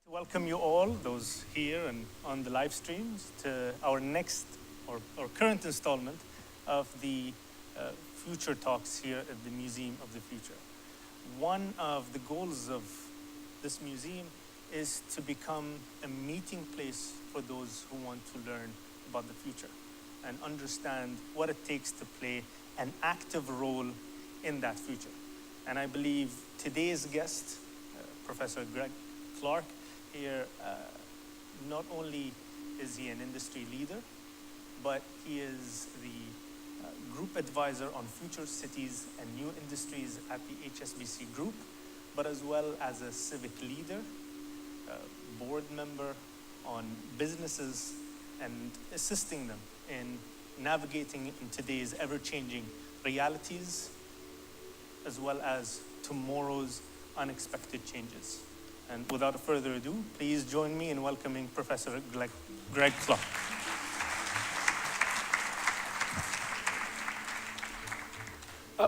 Welcome you all, those here and on the live streams, to our next or current installment of the Future Talks here at the Museum of the Future. One of the goals of this museum is to become a meeting place for those who want to learn about the future and understand what it takes to play an active role in that future. And I believe today's guest, Professor Greg Clark, here, not only is he an industry leader, but he is the group advisor on future cities and new industries at the HSBC Group, but as well as a civic leader, board member on businesses and assisting them in navigating in today's ever-changing realities, as well as tomorrow's unexpected changes. And without further ado, please join me in welcoming Professor Greg Clark.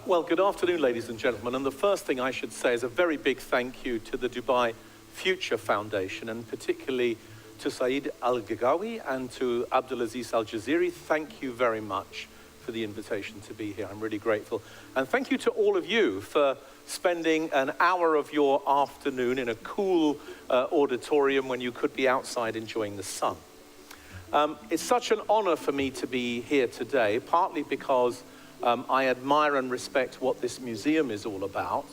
Well, good afternoon, ladies and gentlemen. And the first thing I should say is a very big thank you to the Dubai Future Foundation, and particularly to Saeed Al-Gagawi and to Abdulaziz Al-Jaziri. Thank you very much for the invitation to be here. I'm really grateful. And thank you to all of you for spending an hour of your afternoon in a cool auditorium when you could be outside enjoying the sun. It's such an honor for me to be here today, partly because I admire and respect what this museum is all about,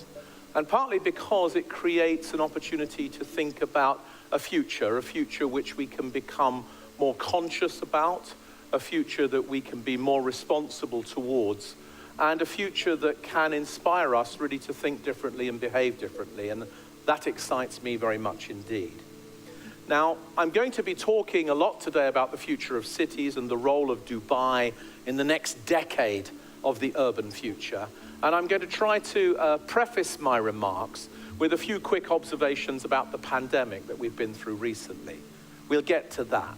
and partly because it creates an opportunity to think about a future which we can become more conscious about, a future that we can be more responsible towards, and a future that can inspire us really to think differently and behave differently. And that excites me very much indeed. Now, I'm going to be talking a lot today about the future of cities and the role of Dubai in the next decade of the urban future. And I'm going to try to preface my remarks with a few quick observations about the pandemic that we've been through recently. We'll get to that.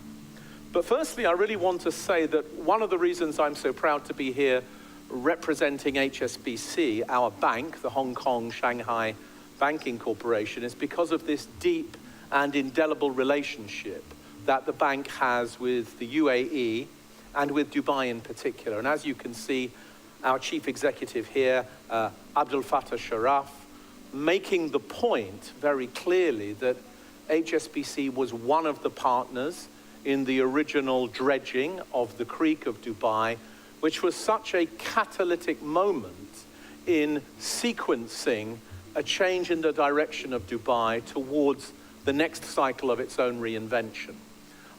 But firstly, I really want to say that one of the reasons I'm so proud to be here representing HSBC, our bank, the Hong Kong Shanghai Banking Corporation, is because of this deep and indelible relationship that the bank has with the UAE and with Dubai in particular. And as you can see, our chief executive here, Abdul Fattah Sharaf, making the point very clearly that HSBC was one of the partners in the original dredging of the Creek of Dubai, which was such a catalytic moment in sequencing a change in the direction of Dubai towards the next cycle of its own reinvention.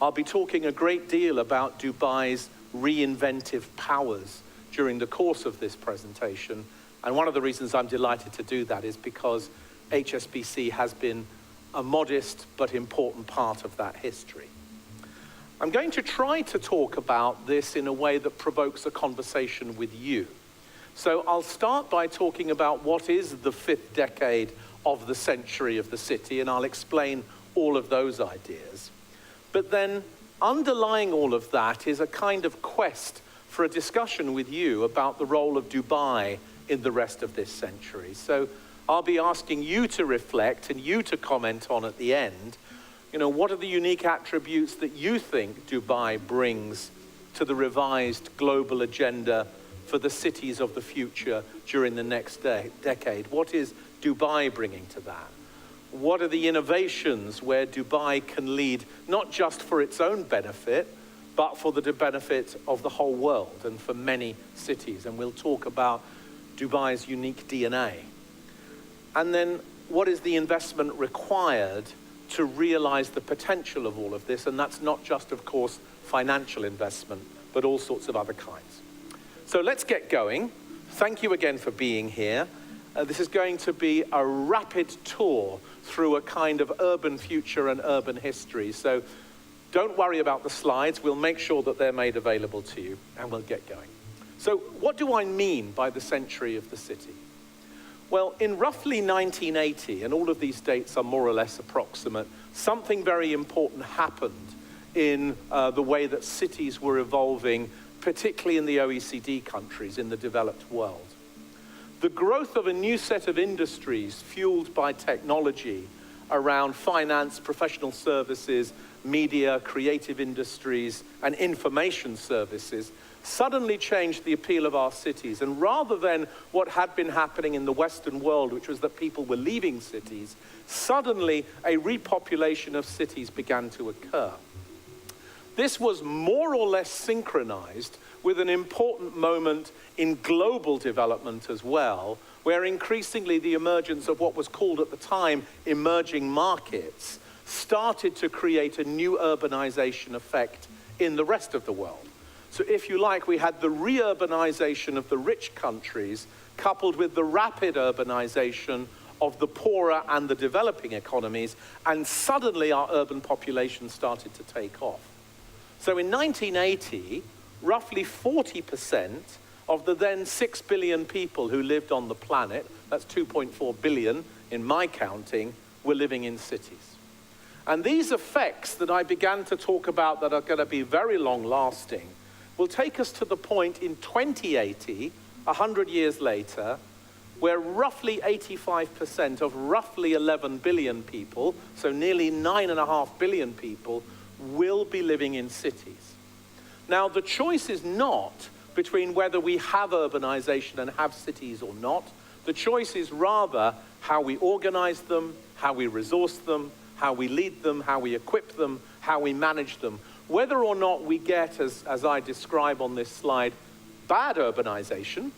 I'll be talking a great deal about Dubai's reinventive powers during the course of this presentation, and one of the reasons I'm delighted to do that is because HSBC has been a modest but important part of that history. I'm going to try to talk about this in a way that provokes a conversation with you. So I'll start by talking about what is the fifth decade of the century of the city, and I'll explain all of those ideas. But then underlying all of that is a kind of quest for a discussion with you about the role of Dubai in the rest of this century. So I'll be asking you to reflect and you to comment on at the end, what are the unique attributes that you think Dubai brings to the revised global agenda for the cities of the future during the next decade? What is Dubai bringing to that? What are the innovations where Dubai can lead, not just for its own benefit, but for the benefit of the whole world and for many cities. And we'll talk about Dubai's unique DNA. And then what is the investment required to realize the potential of all of this? And that's not just, of course, financial investment, but all sorts of other kinds. So let's get going. Thank you again for being here. This is going to be a rapid tour through a kind of urban future and urban history. So don't worry about the slides. We'll make sure that they're made available to you, and we'll get going. So what do I mean by the century of the city? Well, in roughly 1980, and all of these dates are more or less approximate, something very important happened in the way that cities were evolving, particularly in the OECD countries, in the developed world. The growth of a new set of industries fueled by technology around finance, professional services, media, creative industries, and information services suddenly changed the appeal of our cities. And rather than what had been happening in the Western world, which was that people were leaving cities, suddenly a repopulation of cities began to occur. This was more or less synchronized with an important moment in global development as well, where increasingly the emergence of what was called at the time emerging markets started to create a new urbanization effect in the rest of the world. So if you like, we had the re-urbanization of the rich countries coupled with the rapid urbanization of the poorer and the developing economies, and suddenly our urban population started to take off. So in 1980, roughly 40% of the then 6 billion people who lived on the planet, that's 2.4 billion in my counting, were living in cities. And these effects that I began to talk about that are going to be very long-lasting will take us to the point in 2080, 100 years later, where roughly 85% of roughly 11 billion people, so nearly 9.5 billion people, will be living in cities. Now, the choice is not between whether we have urbanization and have cities or not. The choice is rather how we organize them, how we resource them, how we lead them, how we equip them, how we manage them. Whether or not we get, as I describe on this slide, bad urbanization,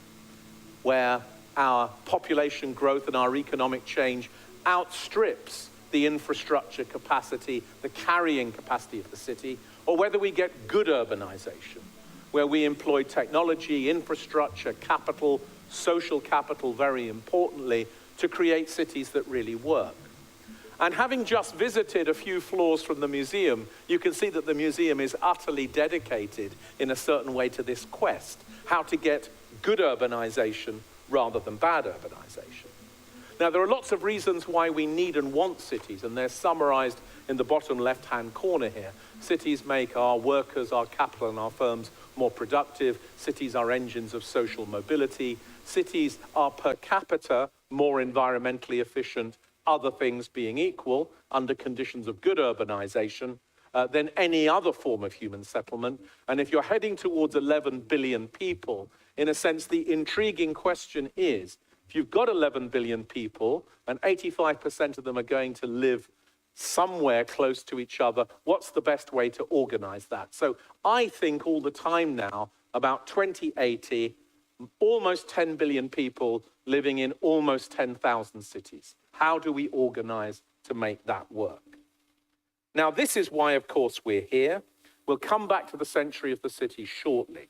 where our population growth and our economic change outstrips the infrastructure capacity, the carrying capacity of the city, or whether we get good urbanization, where we employ technology, infrastructure, capital, social capital, very importantly, to create cities that really work. And having just visited a few floors from the museum, you can see that the museum is utterly dedicated in a certain way to this quest, how to get good urbanization rather than bad urbanization. Now, there are lots of reasons why we need and want cities, and they're summarized in the bottom left-hand corner here. Cities make our workers, our capital, and our firms more productive. Cities are engines of social mobility. Cities are per capita more environmentally efficient, other things being equal, under conditions of good urbanization, than any other form of human settlement. And if you're heading towards 11 billion people, in a sense, the intriguing question is, if you've got 11 billion people and 85% of them are going to live somewhere close to each other, what's the best way to organize that? So I think all the time now about 2080, almost 10 billion people living in almost 10,000 cities. How do we organize to make that work? Now, this is why, of course, we're here. We'll come back to the century of the city shortly.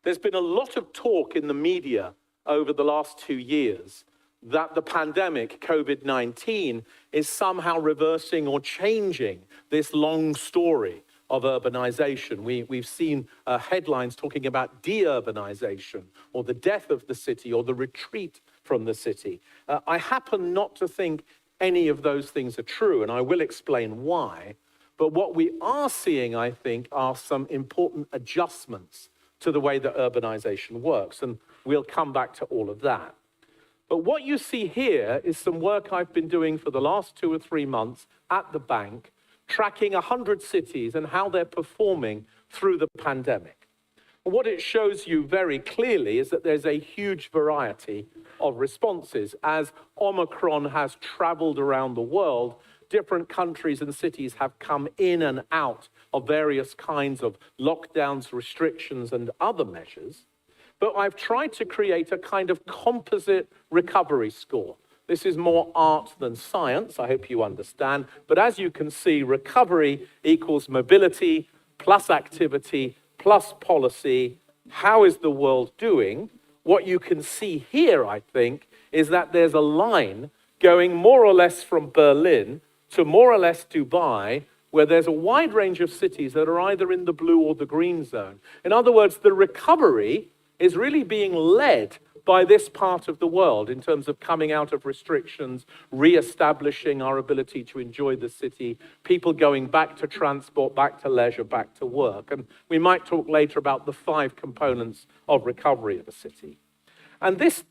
There's been a lot of talk in the media over the last 2 years that the pandemic, COVID-19, is somehow reversing or changing this long story of urbanization. We've seen headlines talking about de-urbanization, or the death of the city, or the retreat from the city. I happen not to think any of those things are true, and I will explain why. But what we are seeing, I think, are some important adjustments to the way that urbanization works, and we'll come back to all of that. But what you see here is some work I've been doing for the last 2 or 3 months at the bank, tracking 100 cities and how they're performing through the pandemic. And what it shows you very clearly is that there's a huge variety of responses. As Omicron has traveled around the world, different countries and cities have come in and out of various kinds of lockdowns, restrictions, and other measures. But I've tried to create a kind of composite recovery score. This is more art than science, I hope you understand. But as you can see, recovery equals mobility plus activity plus policy. How is the world doing? What you can see here, I think, is that there's a line going more or less from Berlin to more or less Dubai, where there's a wide range of cities that are either in the blue or the green zone. In other words, the recovery is really being led by this part of the world in terms of coming out of restrictions, re-establishing our ability to enjoy the city, people going back to transport, back to leisure, back to work. And we might talk later about the 5 components of recovery of a city. And this,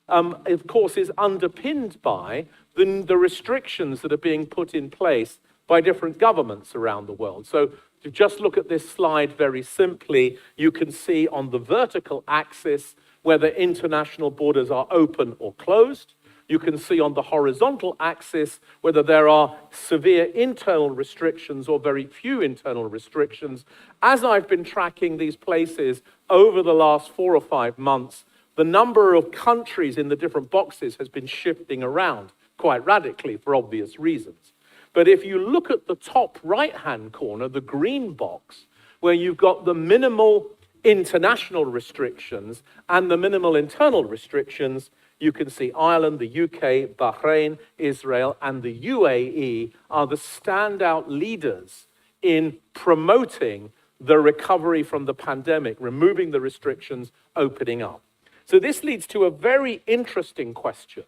of course, is underpinned by the restrictions that are being put in place by different governments around the world. So to just look at this slide very simply, you can see on the vertical axis whether international borders are open or closed. You can see on the horizontal axis whether there are severe internal restrictions or very few internal restrictions. As I've been tracking these places over the last 4 or 5 months, the number of countries in the different boxes has been shifting around quite radically for obvious reasons. But if you look at the top right-hand corner, the green box, where you've got the minimal international restrictions and the minimal internal restrictions, you can see Ireland, the UK, Bahrain, Israel, and the UAE are the standout leaders in promoting the recovery from the pandemic, removing the restrictions, opening up. So this leads to a very interesting question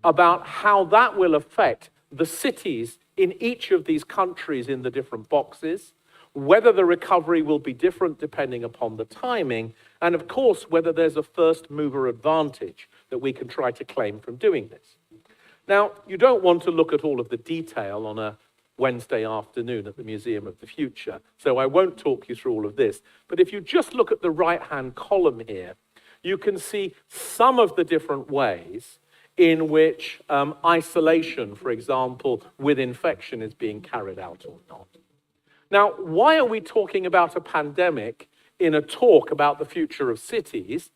about how that will affect the cities in each of these countries in the different boxes, whether the recovery will be different depending upon the timing, and of course, whether there's a first mover advantage that we can try to claim from doing this. Now, you don't want to look at all of the detail on a Wednesday afternoon at the Museum of the Future, so I won't talk you through all of this. But if you just look at the right-hand column here, you can see some of the different ways in which isolation, for example, with infection is being carried out or not. Now, why are we talking about a pandemic in a talk about the future of cities?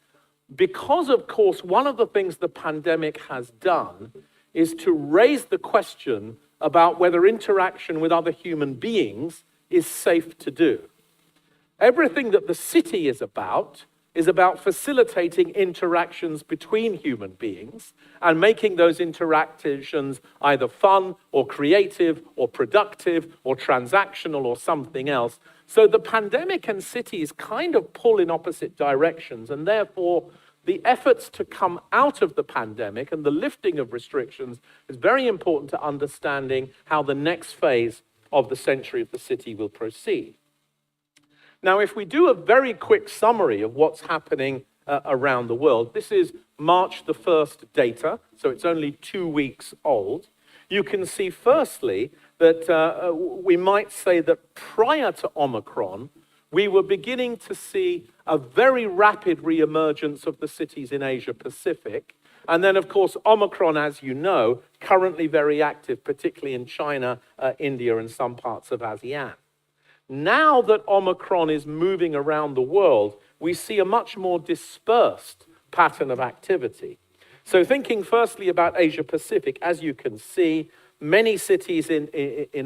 Because, of course, one of the things the pandemic has done is to raise the question about whether interaction with other human beings is safe to do. Everything that the city is about facilitating interactions between human beings and making those interactions either fun or creative or productive or transactional or something else. So the pandemic and cities kind of pull in opposite directions, and therefore the efforts to come out of the pandemic and the lifting of restrictions is very important to understanding how the next phase of the century of the city will proceed. Now, if we do a very quick summary of what's happening around the world, this is March the 1st data, so it's only 2 weeks old. You can see, firstly, that we might say that prior to Omicron, we were beginning to see a very rapid re-emergence of the cities in Asia Pacific. And then, of course, Omicron, as you know, currently very active, particularly in China, India, and some parts of ASEAN. Now that Omicron is moving around the world, we see a much more dispersed pattern of activity. So thinking firstly about Asia Pacific, as you can see, many cities in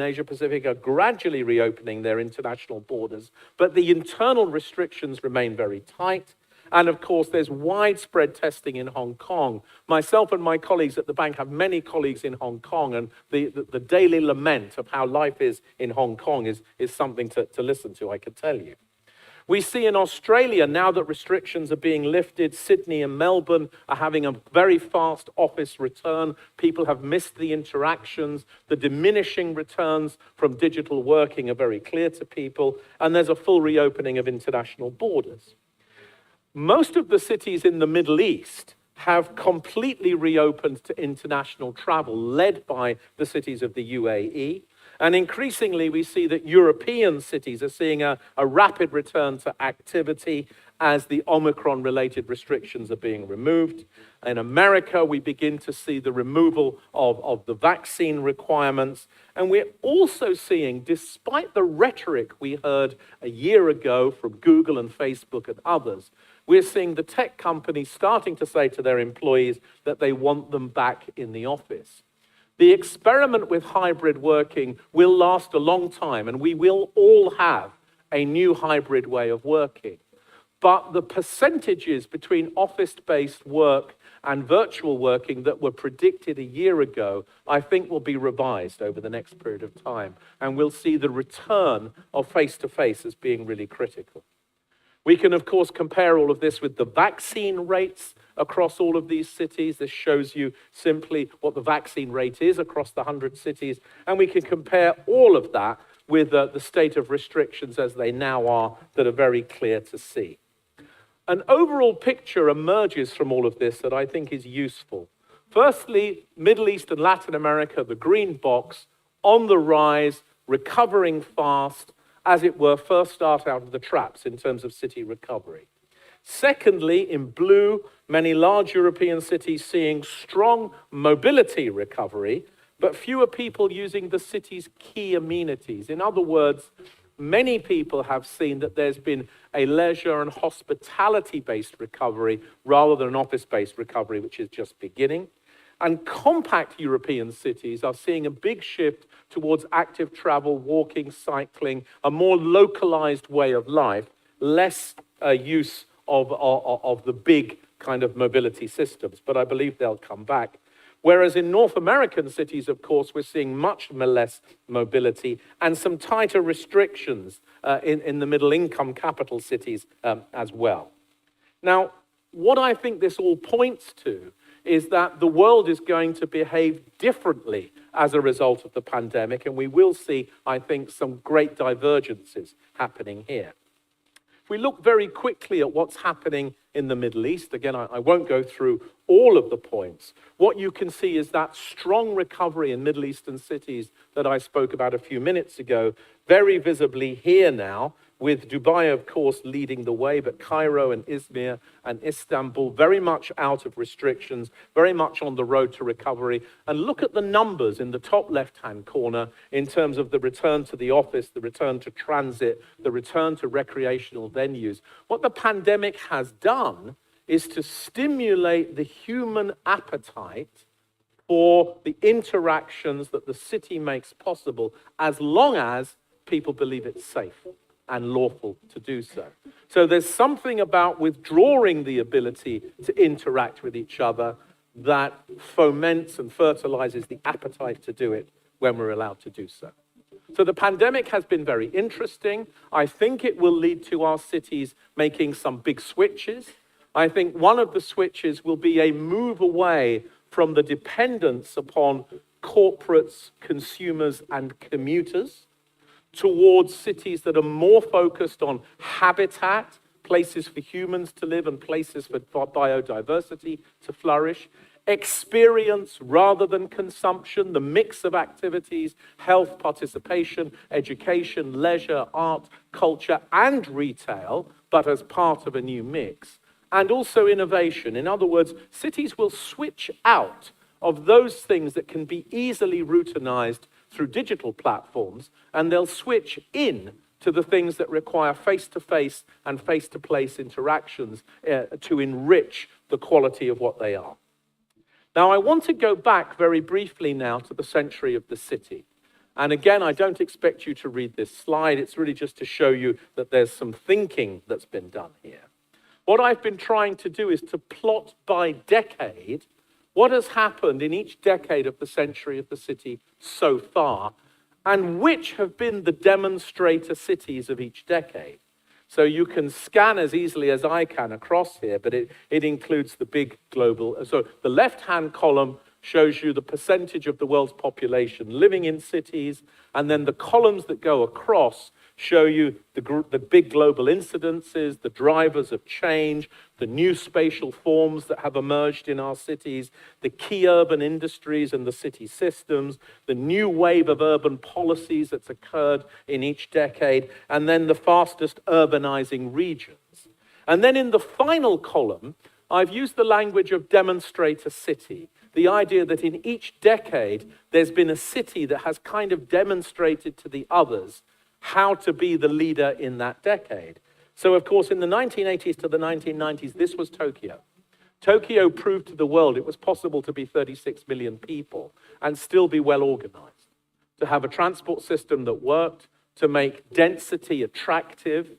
Asia Pacific are gradually reopening their international borders, but the internal restrictions remain very tight. And of course, there's widespread testing in Hong Kong. Myself and my colleagues at the bank have many colleagues in Hong Kong, and the daily lament of how life is in Hong Kong is something to listen to, I can tell you. We see in Australia, now that restrictions are being lifted, Sydney and Melbourne are having a very fast office return. People have missed the interactions. The diminishing returns from digital working are very clear to people, and there's a full reopening of international borders. Most of the cities in the Middle East have completely reopened to international travel, led by the cities of the UAE. And increasingly, we see that European cities are seeing a rapid return to activity. as the Omicron-related restrictions are being removed. In America, we begin to see the removal of the vaccine requirements. And we're also seeing, despite the rhetoric we heard a year ago from Google and Facebook and others, we're seeing the tech companies starting to say to their employees that they want them back in the office. The experiment with hybrid working will last a long time, and we will all have a new hybrid way of working. But the percentages between office-based work and virtual working that were predicted a year ago, I think will be revised over the next period of time. And we'll see the return of face-to-face as being really critical. We can, of course, compare all of this with the vaccine rates across all of these cities. This shows you simply what the vaccine rate is across the 100 cities. And we can compare all of that with the state of restrictions as they now are that are very clear to see. An overall picture emerges from all of this that I think is useful. Firstly, Middle East and Latin America, the green box, on the rise, recovering fast, as it were, first start out of the traps in terms of city recovery. Secondly, in blue, many large European cities seeing strong mobility recovery, but fewer people using the city's key amenities. In other words, many people have seen that there's been a leisure and hospitality-based recovery rather than an office-based recovery, which is just beginning. And compact European cities are seeing a big shift towards active travel, walking, cycling, a more localized way of life, less use of the big kind of mobility systems. But I believe they'll come back. Whereas in North American cities, of course, we're seeing much less mobility and some tighter restrictions in the middle-income capital cities as well. Now, what I think this all points to is that the world is going to behave differently as a result of the pandemic, and we will see, I think, some great divergences happening here. If we look very quickly at what's happening in the Middle East, again, I won't go through all of the points. What you can see is that strong recovery in Middle Eastern cities that I spoke about a few minutes ago, very visibly here now, with Dubai, of course, leading the way, but Cairo and Izmir and Istanbul very much out of restrictions, very much on the road to recovery. And look at the numbers in the top left-hand corner in terms of the return to the office, the return to transit, the return to recreational venues. What the pandemic has done is to stimulate the human appetite for the interactions that the city makes possible, as long as people believe it's safe and lawful to do so. So there's something about withdrawing the ability to interact with each other that foments and fertilizes the appetite to do it when we're allowed to do so. So the pandemic has been very interesting. I think it will lead to our cities making some big switches. I think one of the switches will be a move away from the dependence upon corporates, consumers, and commuters towards cities that are more focused on habitat, places for humans to live and places for biodiversity to flourish, experience rather than consumption, the mix of activities, health, participation, education, leisure, art, culture, and retail, but as part of a new mix, and also innovation. In other words, cities will switch out of those things that can be easily routinized through digital platforms, and they'll switch in to the things that require face-to-face and face-to-place interactions to enrich the quality of what they are. Now, I want to go back very briefly now to the century of the city. And again, I don't expect you to read this slide. It's really just to show you that there's some thinking that's been done here. What I've been trying to do is to plot by decade what has happened in each decade of the century of the city so far, and which have been the demonstrator cities of each decade. So you can scan as easily as I can across here, but it includes the big global. So the left-hand column shows you the percentage of the world's population living in cities, and then the columns that go across show you the big global incidences, the drivers of change, the new spatial forms that have emerged in our cities, the key urban industries and the city systems, the new wave of urban policies that's occurred in each decade, and then the fastest urbanizing regions. And then in the final column, I've used the language of demonstrator city, the idea that in each decade, there's been a city that has kind of demonstrated to the others how to be the leader in that decade. So, of course, in the 1980s to the 1990s, this was Tokyo. Tokyo proved to the world it was possible to be 36 million people and still be well organized, to have a transport system that worked, to make density attractive,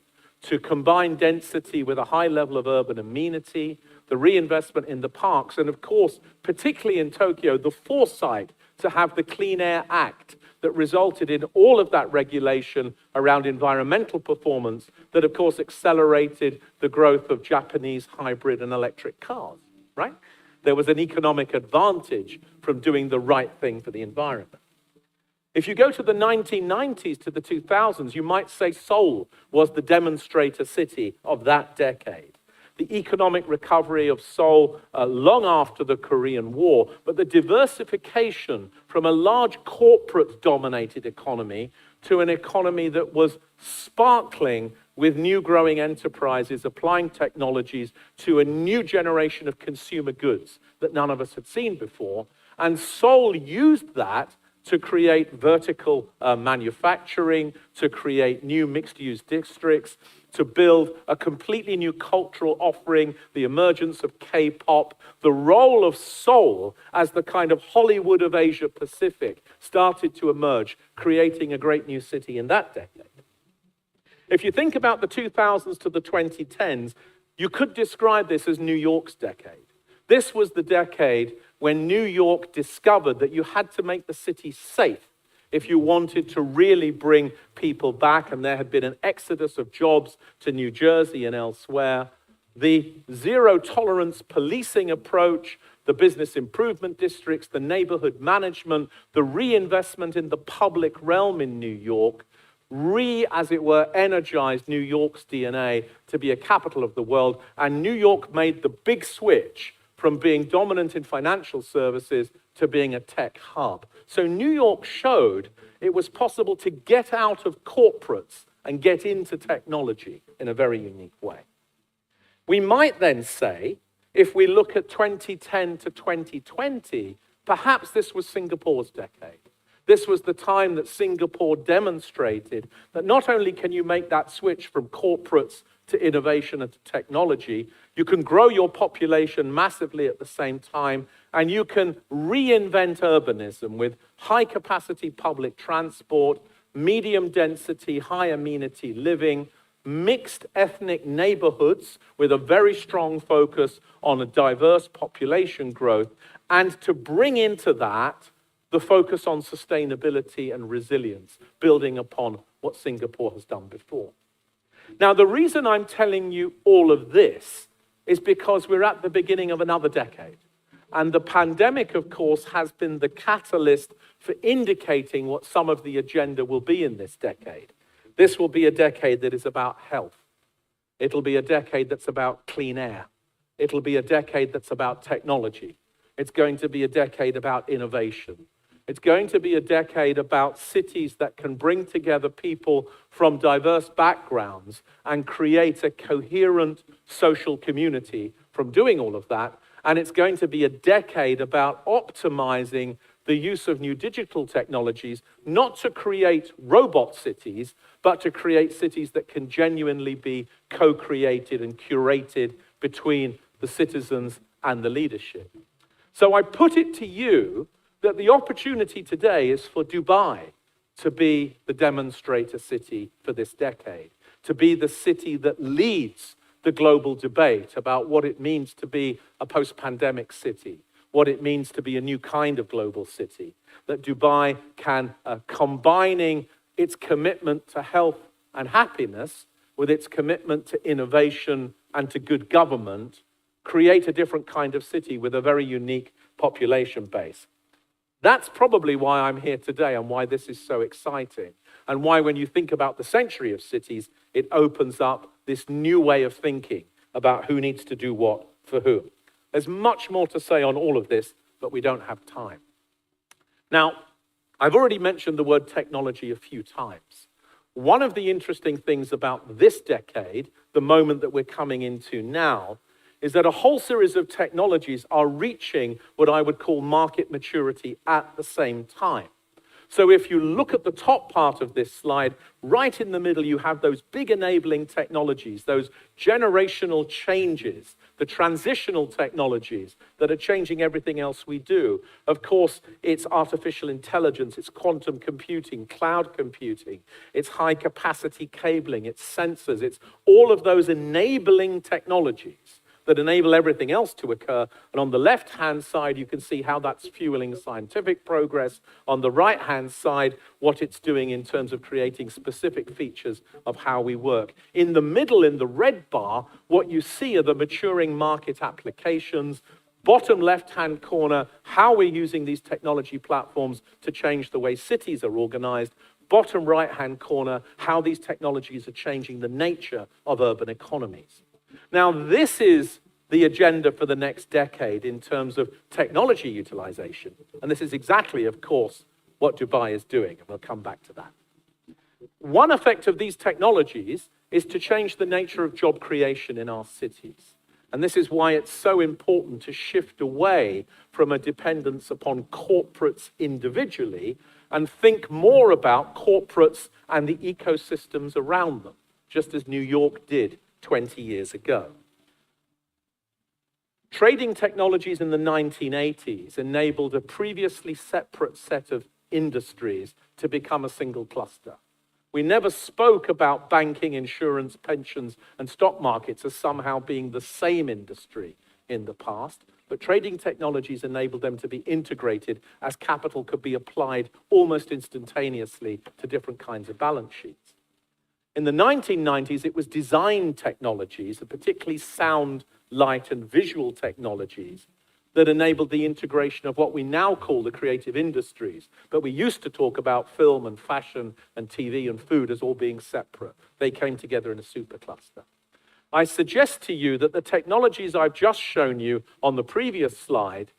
to combine density with a high level of urban amenity, the reinvestment in the parks, and of course, particularly in Tokyo, the foresight to have the Clean Air Act that resulted in all of that regulation around environmental performance that, of course, accelerated the growth of Japanese hybrid and electric cars, right? There was an economic advantage from doing the right thing for the environment. If you go to the 1990s to the 2000s, you might say Seoul was the demonstrator city of that decade. The economic recovery of Seoul long after the Korean War, but the diversification from a large corporate-dominated economy to an economy that was sparkling with new growing enterprises, applying technologies to a new generation of consumer goods that none of us had seen before. And Seoul used that to create vertical manufacturing, to create new mixed-use districts, to build a completely new cultural offering, the emergence of K-pop. The role of Seoul as the kind of Hollywood of Asia Pacific started to emerge, creating a great new city in that decade. If you think about the 2000s to the 2010s, you could describe this as New York's decade. This was the decade when New York discovered that you had to make the city safe if you wanted to really bring people back, and there had been an exodus of jobs to New Jersey and elsewhere. The zero-tolerance policing approach, the business improvement districts, the neighborhood management, the reinvestment in the public realm in New York, as it were, energized New York's DNA to be a capital of the world, and New York made the big switch from being dominant in financial services to being a tech hub. So New York showed it was possible to get out of corporates and get into technology in a very unique way. We might then say, if we look at 2010 to 2020, perhaps this was Singapore's decade. This was the time that Singapore demonstrated that not only can you make that switch from corporates to innovation and to technology, you can grow your population massively at the same time, and you can reinvent urbanism with high-capacity public transport, medium density, high amenity living, mixed ethnic neighborhoods with a very strong focus on a diverse population growth, and to bring into that the focus on sustainability and resilience, building upon what Singapore has done before. Now, the reason I'm telling you all of this is because we're at the beginning of another decade. And the pandemic, of course, has been the catalyst for indicating what some of the agenda will be in this decade. This will be a decade that is about health. It'll be a decade that's about clean air. It'll be a decade that's about technology. It's going to be a decade about innovation. It's going to be a decade about cities that can bring together people from diverse backgrounds and create a coherent social community from doing all of that. And it's going to be a decade about optimizing the use of new digital technologies, not to create robot cities, but to create cities that can genuinely be co-created and curated between the citizens and the leadership. So I put it to you that the opportunity today is for Dubai to be the demonstrator city for this decade, to be the city that leads the global debate about what it means to be a post-pandemic city, what it means to be a new kind of global city, that Dubai can, combining its commitment to health and happiness with its commitment to innovation and to good government, create a different kind of city with a very unique population base. That's probably why I'm here today and why this is so exciting, and why when you think about the century of cities, it opens up this new way of thinking about who needs to do what for whom. There's much more to say on all of this, but we don't have time. Now, I've already mentioned the word technology a few times. One of the interesting things about this decade, the moment that we're coming into now, is that a whole series of technologies are reaching what I would call market maturity at the same time. So if you look at the top part of this slide, right in the middle, you have those big enabling technologies, those generational changes, the transitional technologies that are changing everything else we do. Of course, it's artificial intelligence, it's quantum computing, cloud computing, it's high capacity cabling, it's sensors, it's all of those enabling technologies that enable everything else to occur. And on the left-hand side, you can see how that's fueling scientific progress. On the right-hand side, what it's doing in terms of creating specific features of how we work. In the middle, in the red bar, what you see are the maturing market applications. Bottom left-hand corner, how we're using these technology platforms to change the way cities are organized. Bottom right-hand corner, how these technologies are changing the nature of urban economies. Now, this is the agenda for the next decade in terms of technology utilization. And this is exactly, of course, what Dubai is doing, and we'll come back to that. One effect of these technologies is to change the nature of job creation in our cities. And this is why it's so important to shift away from a dependence upon corporates individually and think more about corporates and the ecosystems around them, just as New York did 20 years ago. Trading technologies in the 1980s enabled a previously separate set of industries to become a single cluster. We never spoke about banking, insurance, pensions, and stock markets as somehow being the same industry in the past, but trading technologies enabled them to be integrated as capital could be applied almost instantaneously to different kinds of balance sheets. In the 1990s, it was design technologies, particularly sound, light, and visual technologies, that enabled the integration of what we now call the creative industries. But we used to talk about film and fashion and TV and food as all being separate. They came together in a supercluster. I suggest to you that the technologies I've just shown you on the previous slide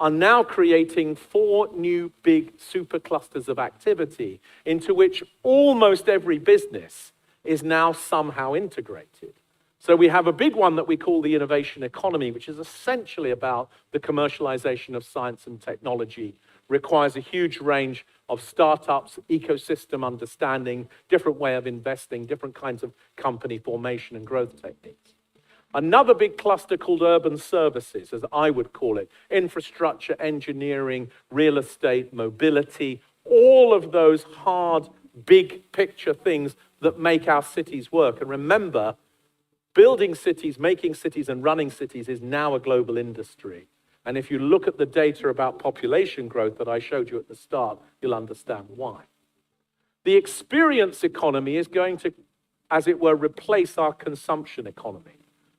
are now creating 4 new big superclusters of activity into which almost every business is now somehow integrated. So we have a big one that we call the innovation economy, which is essentially about the commercialization of science and technology, requires a huge range of startups, ecosystem understanding, different way of investing, different kinds of company formation and growth techniques. Another big cluster called urban services, as I would call it, infrastructure, engineering, real estate, mobility, all of those hard, big picture things that make our cities work. And remember, building cities, making cities, and running cities is now a global industry. And if you look at the data about population growth that I showed you at the start, you'll understand why. The experience economy is going to, as it were, replace our consumption economy.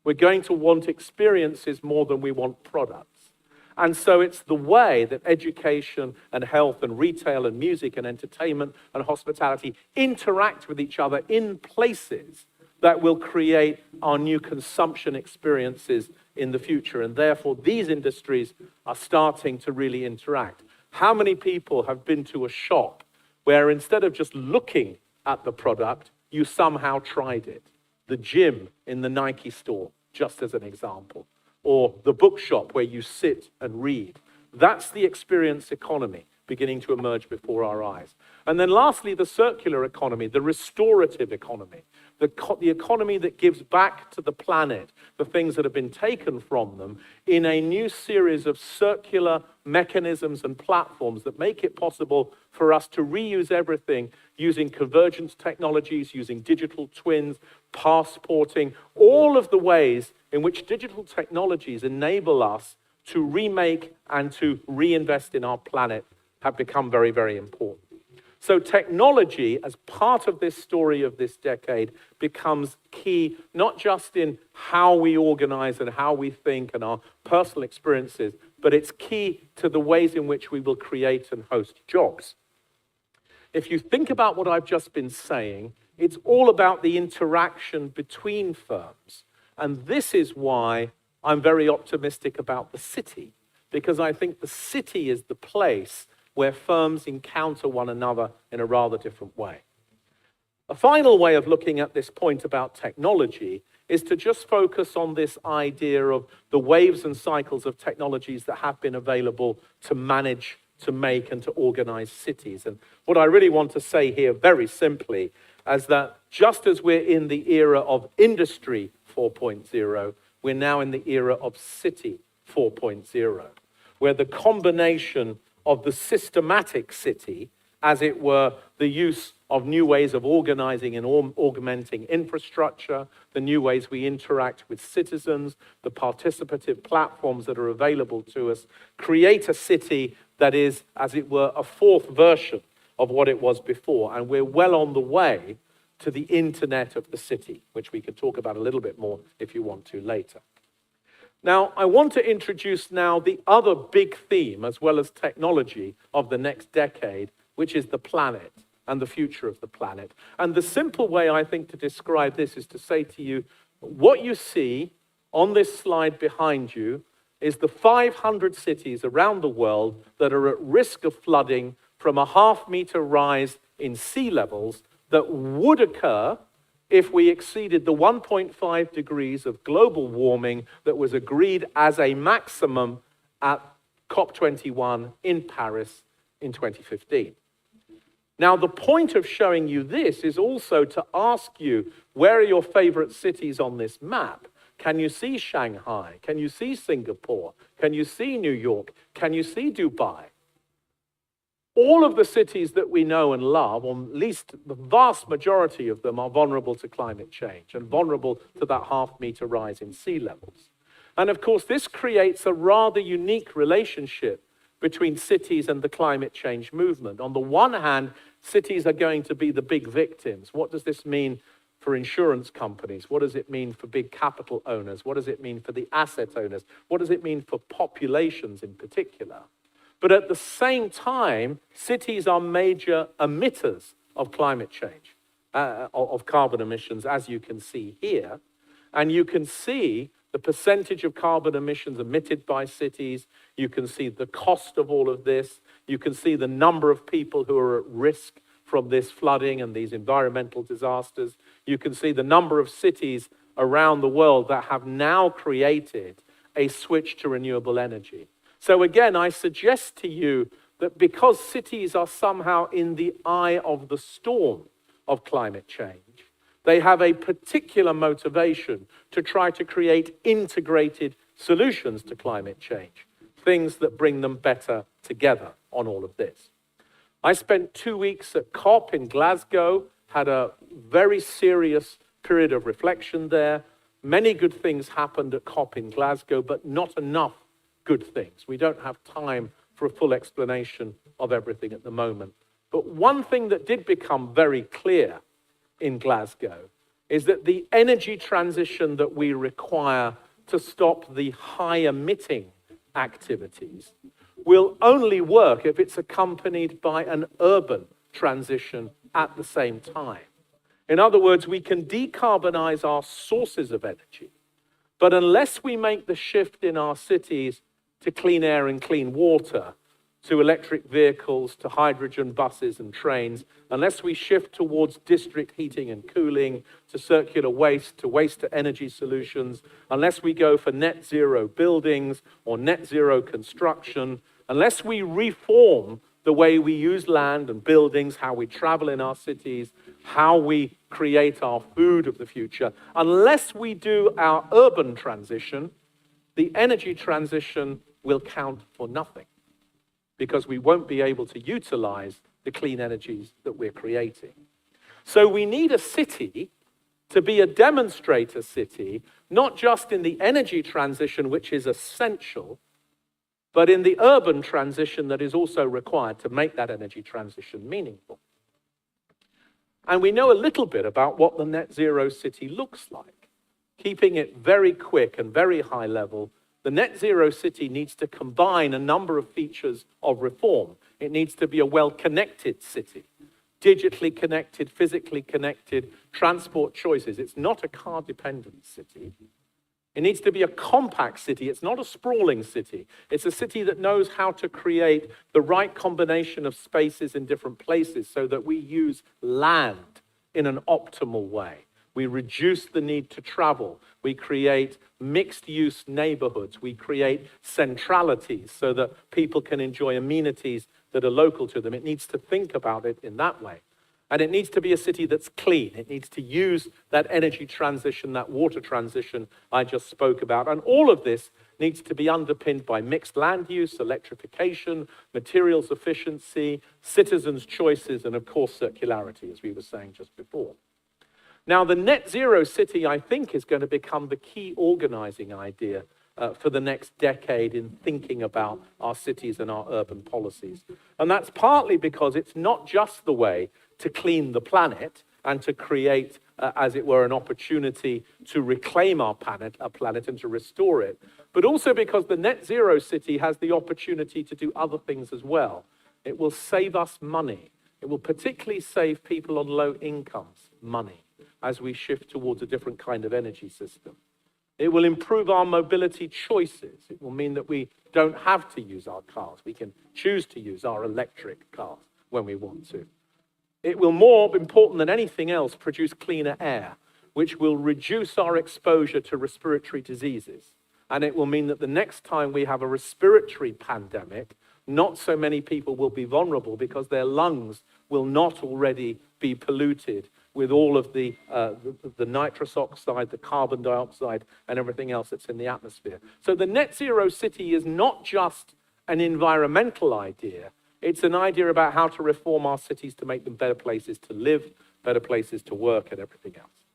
We're going to want experiences more than we want products. And so it's the way that education and health and retail and music and entertainment and hospitality interact with each other in places that will create our new consumption experiences in the future. And therefore, these industries are starting to really interact. How many people have been to a shop where instead of just looking at the product, you somehow tried it? The gym in the Nike store, just as an example, or the bookshop where you sit and read. That's the experience economy beginning to emerge before our eyes. And then lastly, the circular economy, the restorative economy, the economy that gives back to the planet the things that have been taken from them in a new series of circular mechanisms and platforms that make it possible for us to reuse everything using convergence technologies, using digital twins, passporting, all of the ways in which digital technologies enable us to remake and to reinvest in our planet have become very, very important. So technology, as part of this story of this decade, becomes key, not just in how we organize and how we think and our personal experiences, but it's key to the ways in which we will create and host jobs. If you think about what I've just been saying, it's all about the interaction between firms. And this is why I'm very optimistic about the city, because I think the city is the place where firms encounter one another in a rather different way. A final way of looking at this point about technology is to just focus on this idea of the waves and cycles of technologies that have been available to manage, to make, and to organize cities. And what I really want to say here very simply is that just as we're in the era of Industry 4.0, we're now in the era of City 4.0, where the combination of the systematic city, as it were, the use of new ways of organizing and augmenting infrastructure, the new ways we interact with citizens, the participative platforms that are available to us, create a city that is, as it were, a fourth version of what it was before. And we're well on the way to the internet of the city, which we can talk about a little bit more if you want to later. Now, I want to introduce now the other big theme, as well as technology, of the next decade, which is the planet and the future of the planet. And the simple way, I think, to describe this is to say to you, what you see on this slide behind you is the 500 cities around the world that are at risk of flooding from a half-meter rise in sea levels that would occur if we exceeded the 1.5 degrees of global warming that was agreed as a maximum at COP21 in Paris in 2015. Now, the point of showing you this is also to ask you, where are your favorite cities on this map? Can you see Shanghai? Can you see Singapore? Can you see New York? Can you see Dubai? All of the cities that we know and love, or at least the vast majority of them, are vulnerable to climate change and vulnerable to that half-meter rise in sea levels. And of course, this creates a rather unique relationship between cities and the climate change movement. On the one hand, cities are going to be the big victims. What does this mean for insurance companies? What does it mean for big capital owners? What does it mean for the asset owners? What does it mean for populations in particular? But at the same time, cities are major emitters of climate change, of carbon emissions, as you can see here. And you can see the percentage of carbon emissions emitted by cities. You can see the cost of all of this. You can see the number of people who are at risk from this flooding and these environmental disasters. You can see the number of cities around the world that have now created a switch to renewable energy. So again, I suggest to you that because cities are somehow in the eye of the storm of climate change, they have a particular motivation to try to create integrated solutions to climate change, things that bring them better together on all of this. I spent 2 weeks at COP in Glasgow, had a very serious period of reflection there. Many good things happened at COP in Glasgow, but not enough good things. We don't have time for a full explanation of everything at the moment. But one thing that did become very clear in Glasgow is that the energy transition that we require to stop the high emitting activities will only work if it's accompanied by an urban transition at the same time. In other words, we can decarbonize our sources of energy, but unless we make the shift in our cities to clean air and clean water, to electric vehicles, to hydrogen buses and trains, unless we shift towards district heating and cooling, to circular waste, to waste-to-energy solutions, unless we go for net zero buildings or net zero construction, unless we reform the way we use land and buildings, how we travel in our cities, how we create our food of the future, unless we do our urban transition, the energy transition will count for nothing, because we won't be able to utilize the clean energies that we're creating. So we need a city to be a demonstrator city, not just in the energy transition, which is essential, but in the urban transition that is also required to make that energy transition meaningful. And we know a little bit about what the net zero city looks like. Keeping it very quick and very high level, the net zero city needs to combine a number of features of reform. It needs to be a well-connected city, digitally connected, physically connected, transport choices. It's not a car-dependent city. It needs to be a compact city. It's not a sprawling city. It's a city that knows how to create the right combination of spaces in different places so that we use land in an optimal way. We reduce the need to travel. We create mixed-use neighborhoods. We create centralities so that people can enjoy amenities that are local to them. It needs to think about it in that way. And it needs to be a city that's clean. It needs to use that energy transition, that water transition I just spoke about. And all of this needs to be underpinned by mixed land use, electrification, materials efficiency, citizens' choices, and of course, circularity, as we were saying just before. Now, the net zero city, I think, is going to become the key organizing idea for the next decade in thinking about our cities and our urban policies. And that's partly because it's not just the way to clean the planet and to create, as it were, an opportunity to reclaim our planet and to restore it, but also because the net zero city has the opportunity to do other things as well. It will save us money. It will particularly save people on low incomes money as we shift towards a different kind of energy system. It will improve our mobility choices. It will mean that we don't have to use our cars. We can choose to use our electric cars when we want to. It will, more important than anything else, produce cleaner air, which will reduce our exposure to respiratory diseases. And it will mean that the next time we have a respiratory pandemic, not so many people will be vulnerable because their lungs will not already be polluted with all of the nitrous oxide, the carbon dioxide, and everything else that's in the atmosphere. So the net zero city is not just an environmental idea, it's an idea about how to reform our cities to make them better places to live, better places to work, and everything else.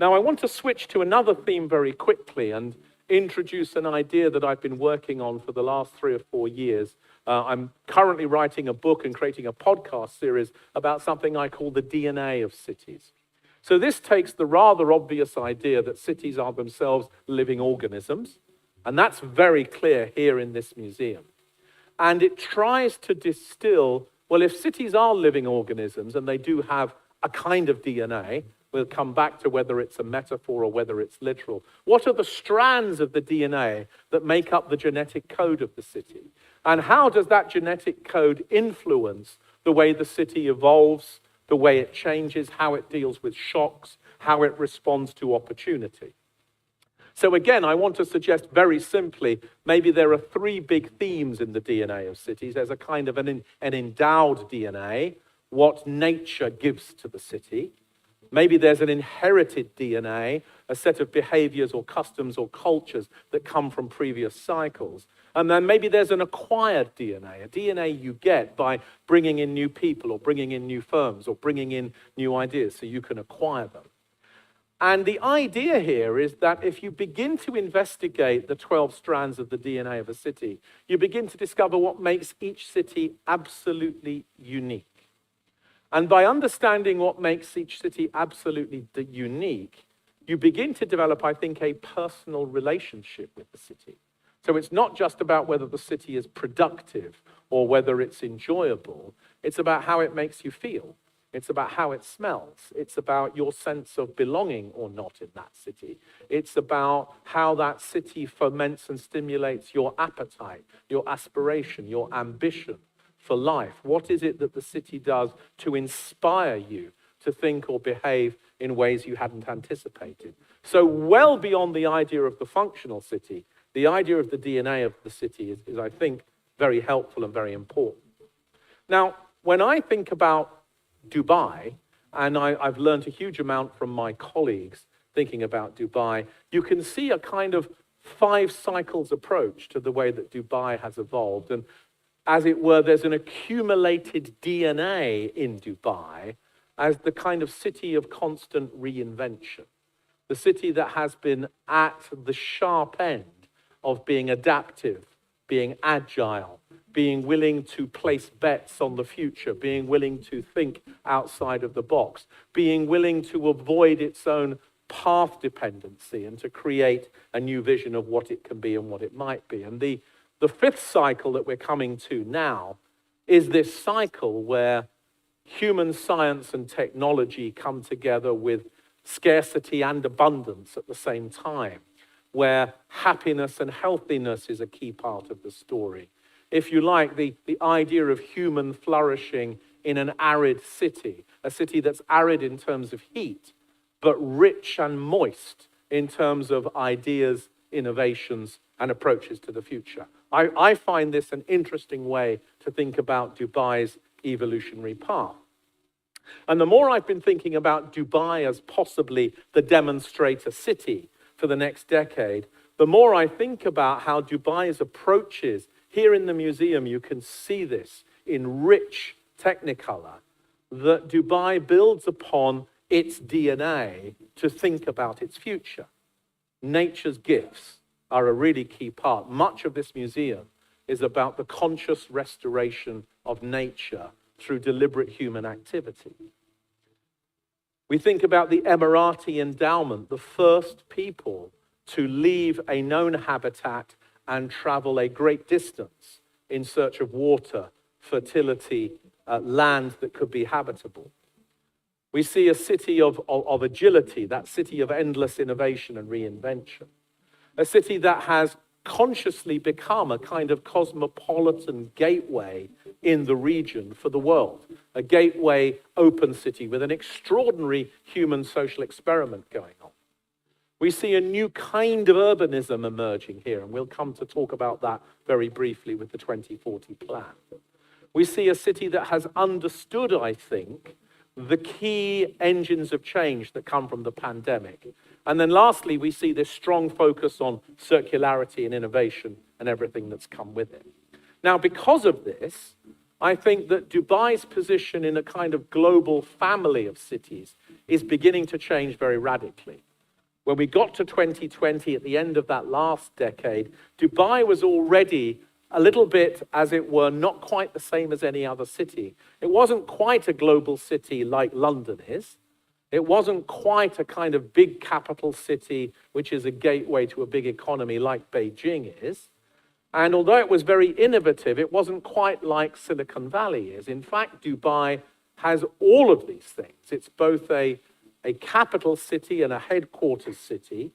Now, I want to switch to another theme very quickly and introduce an idea that I've been working on for the last 3 or 4 years. I'm currently writing a book and creating a podcast series about something I call the DNA of cities. So this takes the rather obvious idea that cities are themselves living organisms, and that's very clear here in this museum. And it tries to distill, well, if cities are living organisms and they do have a kind of DNA, we'll come back to whether it's a metaphor or whether it's literal. What are the strands of the DNA that make up the genetic code of the city? And how does that genetic code influence the way the city evolves, the way it changes, how it deals with shocks, how it responds to opportunity? So again, I want to suggest very simply, maybe there are 3 big themes in the DNA of cities. There's a kind of an endowed DNA, what nature gives to the city. Maybe there's an inherited DNA, a set of behaviors or customs or cultures that come from previous cycles. And then maybe there's an acquired DNA, a DNA you get by bringing in new people or bringing in new firms or bringing in new ideas so you can acquire them. And the idea here is that if you begin to investigate the 12 strands of the DNA of a city, you begin to discover what makes each city absolutely unique. And by understanding what makes each city absolutely unique, you begin to develop, I think, a personal relationship with the city. So it's not just about whether the city is productive or whether it's enjoyable. It's about how it makes you feel. It's about how it smells. It's about your sense of belonging or not in that city. It's about how that city foments and stimulates your appetite, your aspiration, your ambition for life. What is it that the city does to inspire you to think or behave in ways you hadn't anticipated? So well beyond the idea of the functional city, the idea of the DNA of the city is I think, very helpful and very important. Now, when I think about Dubai, and I've learned a huge amount from my colleagues thinking about Dubai, you can see a kind of 5 cycles approach to the way that Dubai has evolved. And as it were, there's an accumulated DNA in Dubai as the kind of city of constant reinvention. The city that has been at the sharp end of being adaptive, being agile, being willing to place bets on the future, being willing to think outside of the box, being willing to avoid its own path dependency and to create a new vision of what it can be and what it might be. And the 5th cycle that we're coming to now is this cycle where human science and technology come together with scarcity and abundance at the same time, where happiness and healthiness is a key part of the story. If you like, the idea of human flourishing in an arid city, a city that's arid in terms of heat, but rich and moist in terms of ideas, innovations, and approaches to the future. I find this an interesting way to think about Dubai's evolutionary path. And the more I've been thinking about Dubai as possibly the demonstrator city for the next decade, the more I think about how Dubai's approaches, here in the museum you can see this in rich technicolor, that Dubai builds upon its DNA to think about its future. Nature's gifts are a really key part. Much of this museum is about the conscious restoration of nature through deliberate human activity. We think about the Emirati endowment, the first people to leave a known habitat and travel a great distance in search of water, fertility, land that could be habitable. We see a city of agility, that city of endless innovation and reinvention. A city that has consciously become a kind of cosmopolitan gateway in the region for the world. A gateway open city with an extraordinary human social experiment going on. We see a new kind of urbanism emerging here, and we'll come to talk about that very briefly with the 2040 plan. We see a city that has understood, I think, the key engines of change that come from the pandemic. And then lastly, we see this strong focus on circularity and innovation and everything that's come with it. Now, because of this, I think that Dubai's position in a kind of global family of cities is beginning to change very radically. When we got to 2020, at the end of that last decade, Dubai was already a little bit, as it were, not quite the same as any other city. It wasn't quite a global city like London is. It wasn't quite a kind of big capital city, which is a gateway to a big economy like Beijing is. And although it was very innovative, it wasn't quite like Silicon Valley is. In fact, Dubai has all of these things. It's both a capital city and a headquarters city.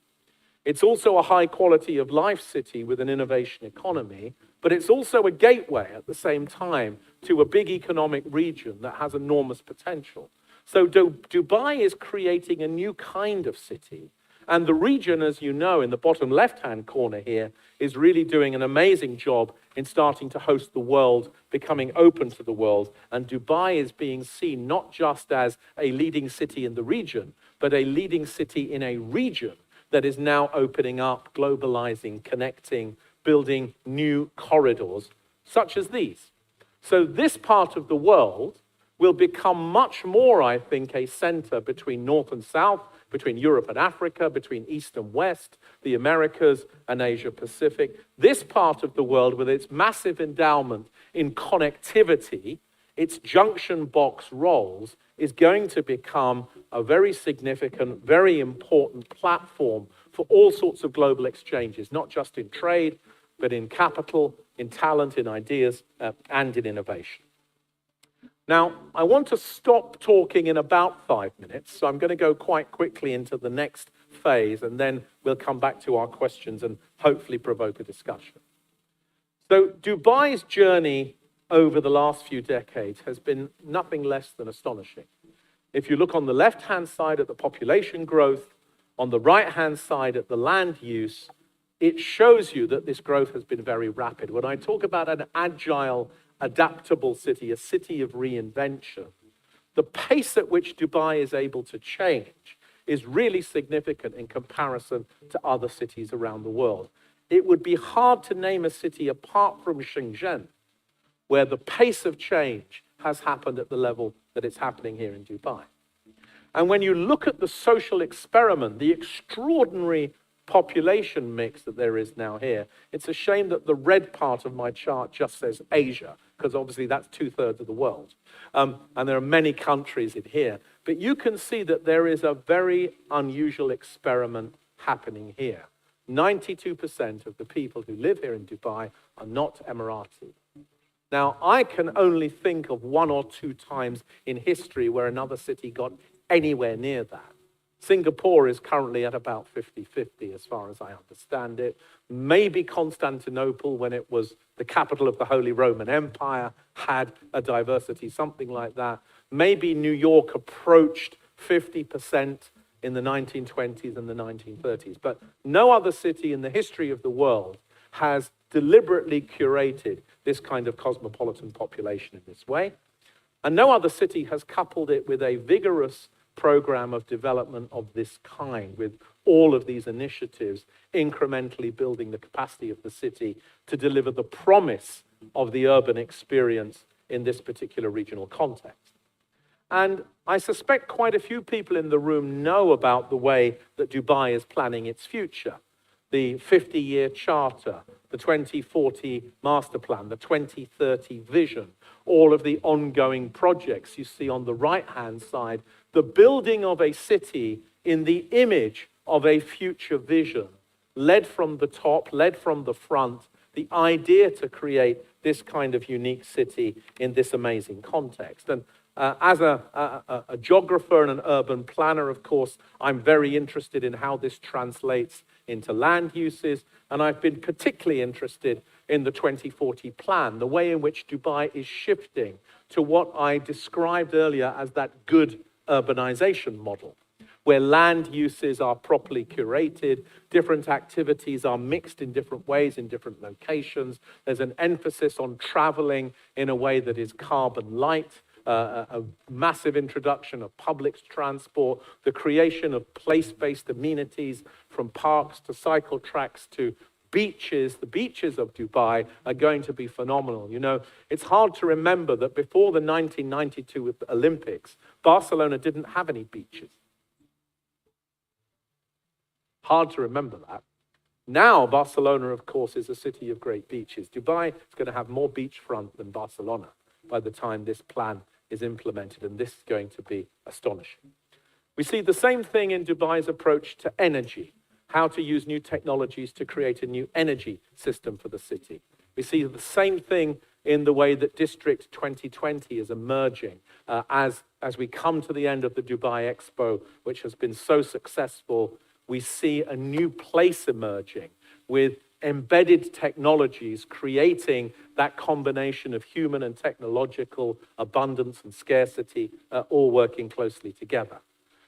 It's also a high quality of life city with an innovation economy, but it's also a gateway at the same time to a big economic region that has enormous potential. So Dubai is creating a new kind of city. And the region, as you know, in the bottom left-hand corner here, is really doing an amazing job in starting to host the world, becoming open to the world. And Dubai is being seen not just as a leading city in the region, but a leading city in a region that is now opening up, globalizing, connecting, building new corridors, such as these. So this part of the world will become much more, I think, a center between North and South, between Europe and Africa, between East and West, the Americas and Asia Pacific. This part of the world, with its massive endowment in connectivity, its junction box roles, is going to become a very significant, very important platform for all sorts of global exchanges, not just in trade, but in capital, in talent, in ideas, and in innovation. Now, I want to stop talking in about 5 minutes, so I'm going to go quite quickly into the next phase, and then we'll come back to our questions and hopefully provoke a discussion. So Dubai's journey over the last few decades has been nothing less than astonishing. If you look on the left-hand side at the population growth, on the right-hand side at the land use, it shows you that this growth has been very rapid. When I talk about an agile, adaptable city, a city of reinvention, the pace at which Dubai is able to change is really significant in comparison to other cities around the world. It would be hard to name a city apart from Shenzhen where the pace of change has happened at the level that it's happening here in Dubai. And when you look at the social experiment, the extraordinary population mix that there is now here, it's a shame that the red part of my chart just says Asia, because obviously that's 2/3 of the world. And there are many countries in here. But you can see that there is a very unusual experiment happening here. 92% of the people who live here in Dubai are not Emirati. Now, I can only think of 1 or 2 times in history where another city got anywhere near that. Singapore is currently at about 50-50 as far as I understand it. Maybe Constantinople, when it was the capital of the Holy Roman Empire, had a diversity, something like that. Maybe New York approached 50% in the 1920s and the 1930s. But no other city in the history of the world has deliberately curated this kind of cosmopolitan population in this way. And no other city has coupled it with a vigorous program of development of this kind, with all of these initiatives incrementally building the capacity of the city to deliver the promise of the urban experience in this particular regional context. And I suspect quite a few people in the room know about the way that Dubai is planning its future. The 50-year charter, the 2040 master plan, the 2030 vision, all of the ongoing projects you see on the right-hand side, the building of a city in the image of a future vision, led from the top, led from the front, the idea to create this kind of unique city in this amazing context. And as a geographer and an urban planner, of course, I'm very interested in how this translates into land uses, and I've been particularly interested in the 2040 plan, the way in which Dubai is shifting to what I described earlier as that good urbanization model, where land uses are properly curated, different activities are mixed in different ways in different locations. There's an emphasis on traveling in a way that is carbon light, a massive introduction of public transport, the creation of place-based amenities from parks to cycle tracks to beaches. The beaches of Dubai are going to be phenomenal. You know, it's hard to remember that before the 1992 Olympics, Barcelona didn't have any beaches. Hard to remember that. Now, Barcelona, of course, is a city of great beaches. Dubai is going to have more beachfront than Barcelona by the time this plan is implemented, and this is going to be astonishing. We see the same thing in Dubai's approach to energy, how to use new technologies to create a new energy system for the city. We see the same thing in the way that District 2020 is emerging as we come to the end of the Dubai Expo, which has been so successful. We see a new place emerging with embedded technologies creating that combination of human and technological abundance and scarcity, all working closely together.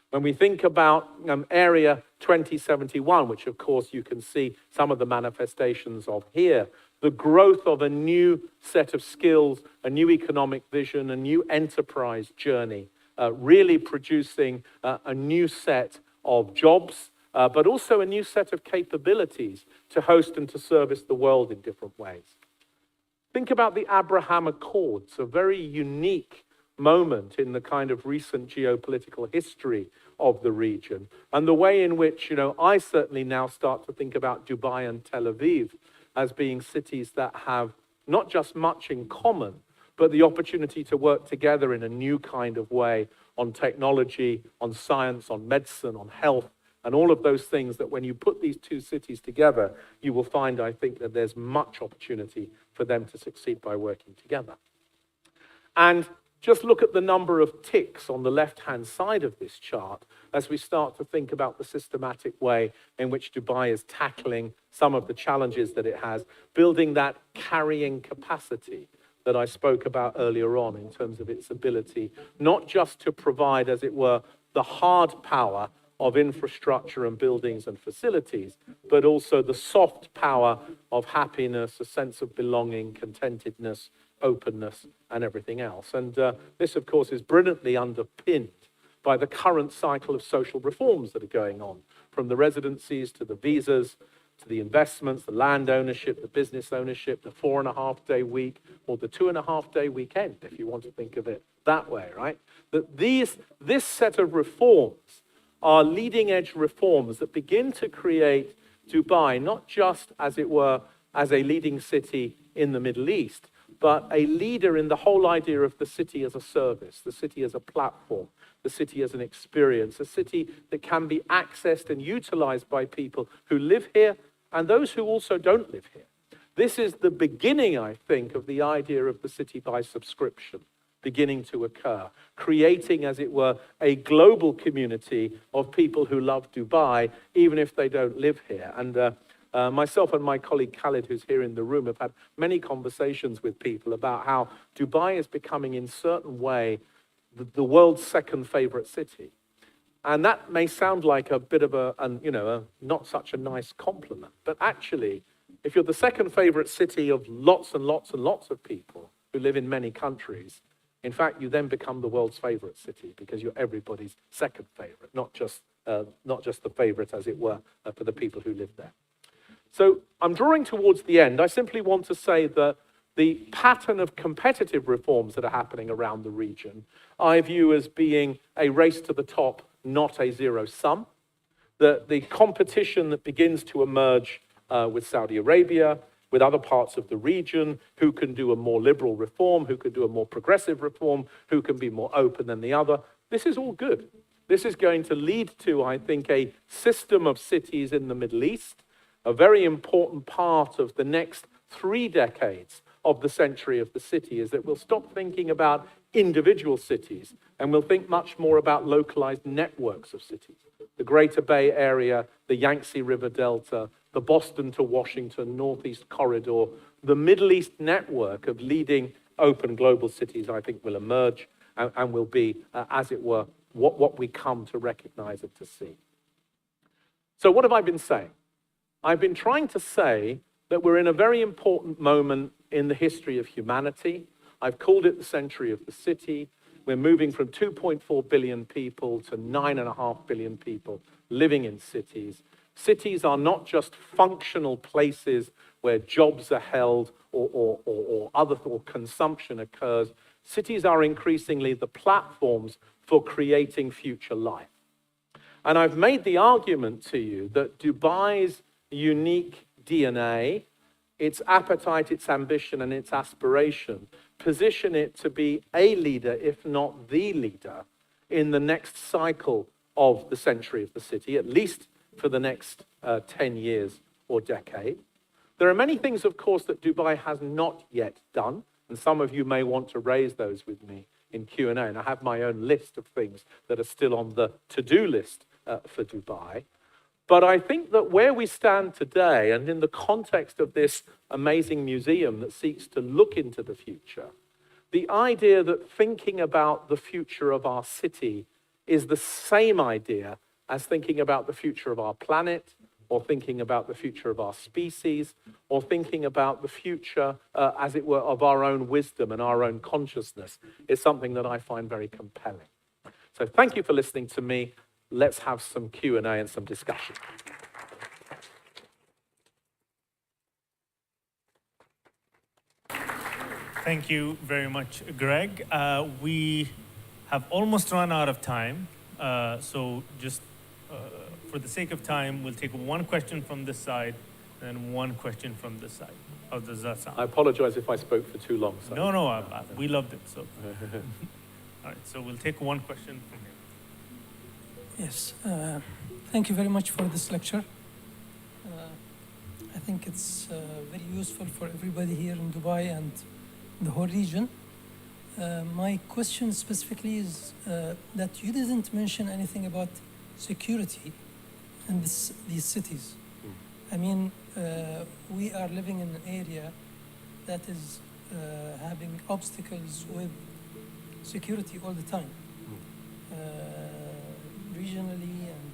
When we think about Area 2071, which of course you can see some of the manifestations of here, the growth of a new set of skills, a new economic vision, a new enterprise journey, really producing a new set of jobs, but also a new set of capabilities to host and to service the world in different ways. Think about the Abraham Accords, a very unique moment in the kind of recent geopolitical history of the region, and the way in which, I certainly now start to think about Dubai and Tel Aviv as being cities that have not just much in common, but the opportunity to work together in a new kind of way on technology, on science, on medicine, on health, and all of those things that when you put these two cities together, you will find, I think, that there's much opportunity for them to succeed by working together. And just look at the number of ticks on the left-hand side of this chart as we start to think about the systematic way in which Dubai is tackling some of the challenges that it has, building that carrying capacity that I spoke about earlier on in terms of its ability, not just to provide, as it were, the hard power of infrastructure and buildings and facilities, but also the soft power of happiness, a sense of belonging, contentedness, openness, and everything else. And this, of course, is brilliantly underpinned by the current cycle of social reforms that are going on, from the residencies to the visas, to the investments, the land ownership, the business ownership, the 4.5-day week, or the 2.5-day weekend, if you want to think of it that way, right? That this set of reforms are leading-edge reforms that begin to create Dubai, not just, as it were, as a leading city in the Middle East, but a leader in the whole idea of the city as a service, the city as a platform, the city as an experience, a city that can be accessed and utilized by people who live here and those who also don't live here. This is the beginning, I think, of the idea of the city by subscription beginning to occur, creating, as it were, a global community of people who love Dubai, even if they don't live here. And myself and my colleague Khalid, who's here in the room, have had many conversations with people about how Dubai is becoming, in a certain way, the world's second favorite city. And that may sound like a bit of a not such a nice compliment, but actually, if you're the second favorite city of lots and lots and lots of people who live in many countries, in fact, you then become the world's favorite city because you're everybody's second favorite, not just the favorite, as it were, for the people who live there. So I'm drawing towards the end. I simply want to say that the pattern of competitive reforms that are happening around the region, I view as being a race to the top, not a zero sum. The competition that begins to emerge with Saudi Arabia, with other parts of the region, who can do a more liberal reform, who can do a more progressive reform, who can be more open than the other. This is all good. This is going to lead to, I think, a system of cities in the Middle East, a very important part of the next 3 decades of the century of the city, is that we'll stop thinking about individual cities and we'll think much more about localized networks of cities. The Greater Bay Area, the Yangtze River Delta, the Boston to Washington Northeast Corridor, the Middle East network of leading open global cities, I think, will emerge and will be, as it were, what we come to recognize and to see. So what have I been saying? I've been trying to say that we're in a very important moment in the history of humanity. I've called it the century of the city. We're moving from 2.4 billion people to 9.5 billion people living in cities. Cities are not just functional places where jobs are held or consumption occurs. Cities are increasingly the platforms for creating future life. And I've made the argument to you that Dubai's unique DNA, its appetite, its ambition, and its aspiration position it to be a leader, if not the leader, in the next cycle of the century of the city, at least for the next 10 years or decade. There are many things, of course, that Dubai has not yet done, and some of you may want to raise those with me in Q&A, and I have my own list of things that are still on the to-do list for Dubai. But I think that where we stand today, and in the context of this amazing museum that seeks to look into the future, the idea that thinking about the future of our city is the same idea as thinking about the future of our planet, or thinking about the future of our species, or thinking about the future, as it were, of our own wisdom and our own consciousness, is something that I find very compelling. So thank you for listening to me. Let's have some Q&A and some discussion. Thank you very much, Greg. We have almost run out of time, so just for the sake of time, we'll take one question from this side and one question from this side. How does that sound? I apologize if I spoke for too long. So. No, we loved it. So, all right, so we'll take one question from here. Yes, thank you very much for this lecture. I think it's very useful for everybody here in Dubai and the whole region. My question specifically is that you didn't mention anything about security in these cities. I mean, we are living in an area that is having obstacles with security all the time. Regionally and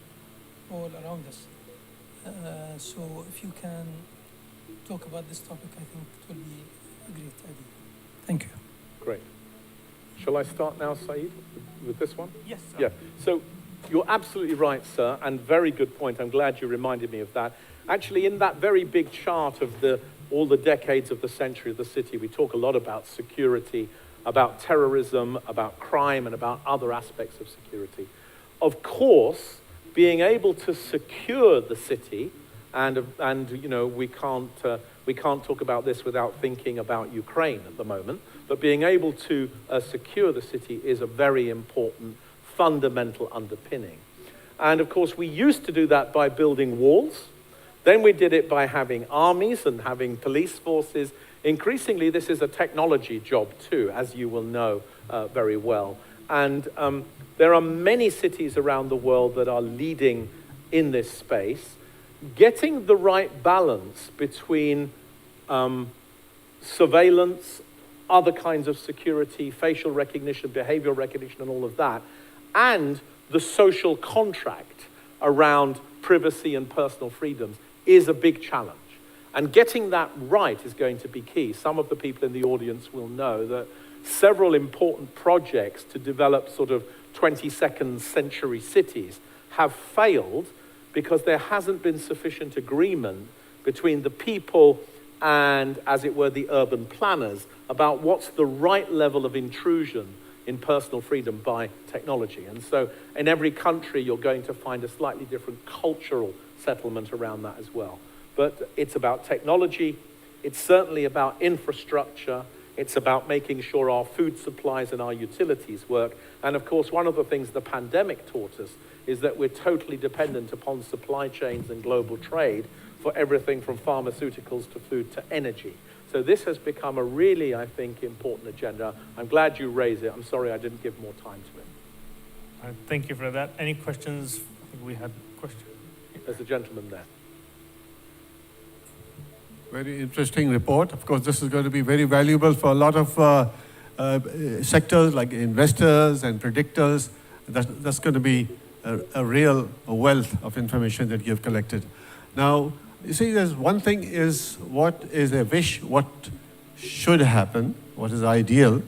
all around us. So if you can talk about this topic, I think it will be a great idea. Thank you. Great. Shall I start now, Saeed, with this one? Yes, sir. Yeah. So you're absolutely right, sir, and very good point. I'm glad you reminded me of that. Actually, in that very big chart of all the decades of the century of the city, we talk a lot about security, about terrorism, about crime, and about other aspects of security. Of course, being able to secure the city, and you know, we can't talk about this without thinking about Ukraine at the moment, but being able to secure the city is a very important fundamental underpinning. And of course, we used to do that by building walls. Then we did it by having armies and having police forces. Increasingly, this is a technology job too, as you will know very well. And there are many cities around the world that are leading in this space. Getting the right balance between surveillance, other kinds of security, facial recognition, behavioral recognition, and all of that, and the social contract around privacy and personal freedoms is a big challenge. And getting that right is going to be key. Some of the people in the audience will know that several important projects to develop sort of 22nd century cities have failed because there hasn't been sufficient agreement between the people and, as it were, the urban planners about what's the right level of intrusion in personal freedom by technology. And so in every country, you're going to find a slightly different cultural settlement around that as well. But it's about technology, it's certainly about infrastructure, it's about making sure our food supplies and our utilities work. And of course, one of the things the pandemic taught us is that we're totally dependent upon supply chains and global trade for everything from pharmaceuticals to food to energy. So this has become a really, I think, important agenda. I'm glad you raised it. I'm sorry I didn't give more time to it. All right, thank you for that. Any questions? I think we had a question. There's a gentleman there. Very interesting report. Of course, this is going to be very valuable for a lot of sectors like investors and predictors. That's going to be a real wealth of information that you've collected. Now, you see, there's one thing is what is a wish, what should happen, what is ideal,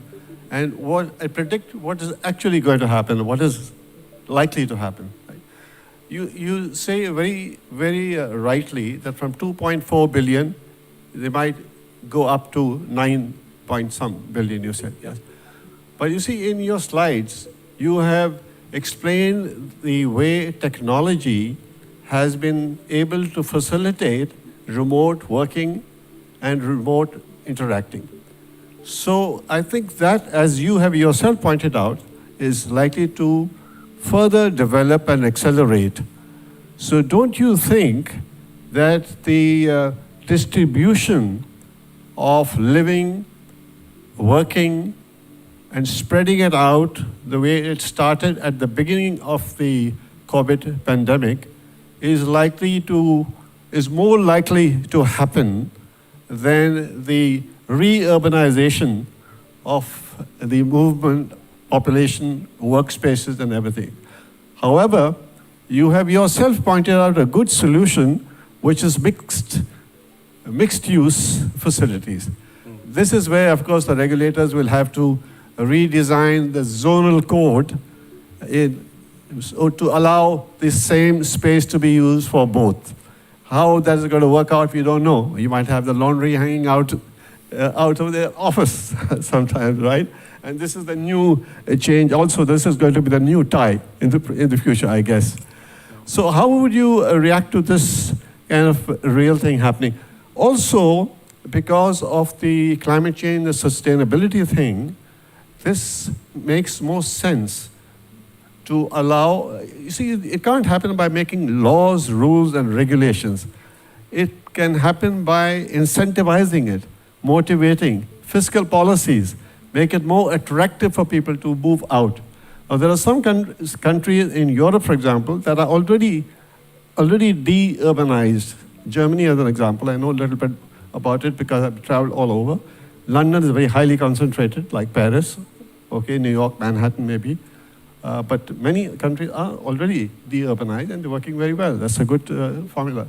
and what I predict what is actually going to happen, what is likely to happen. Right? You say very, very rightly that from 2.4 billion, they might go up to 9 point some billion, you said, yes. But you see, in your slides, you have explained the way technology has been able to facilitate remote working and remote interacting. So I think that, as you have yourself pointed out, is likely to further develop and accelerate. So don't you think that the distribution of living, working, and spreading it out the way it started at the beginning of the COVID pandemic is more likely to happen than the re-urbanization of the movement, population, workspaces, and everything. However, you have yourself pointed out a good solution, which is mixed-use facilities. This is where, of course, the regulators will have to redesign the zonal code so to allow the same space to be used for both. How that is going to work out, we don't know. You might have the laundry hanging out of the office sometimes, right? And this is the new change. Also, this is going to be the new tie in the future, I guess. So how would you react to this kind of real thing happening? Also, because of the climate change, the sustainability thing, this makes more sense to allow, you see, it can't happen by making laws, rules, and regulations. It can happen by incentivizing it, motivating, fiscal policies, make it more attractive for people to move out. Now, there are some countries in Europe, for example, that are already de-urbanized. Germany, as an example, I know a little bit about it because I've traveled all over. London is very highly concentrated, like Paris, okay, New York, Manhattan maybe. But many countries are already de-urbanized and they're working very well. That's a good formula.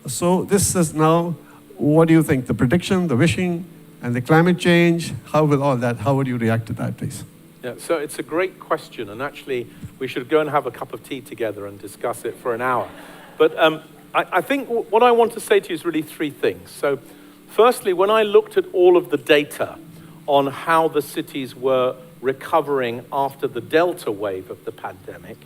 So this is now, what do you think? The prediction, the wishing, and the climate change, how will all that, how would you react to that, please? Yeah, so it's a great question, and actually we should go and have a cup of tea together and discuss it for an hour. But I think what I want to say to you is really three things. So firstly, when I looked at all of the data on how the cities were recovering after the Delta wave of the pandemic,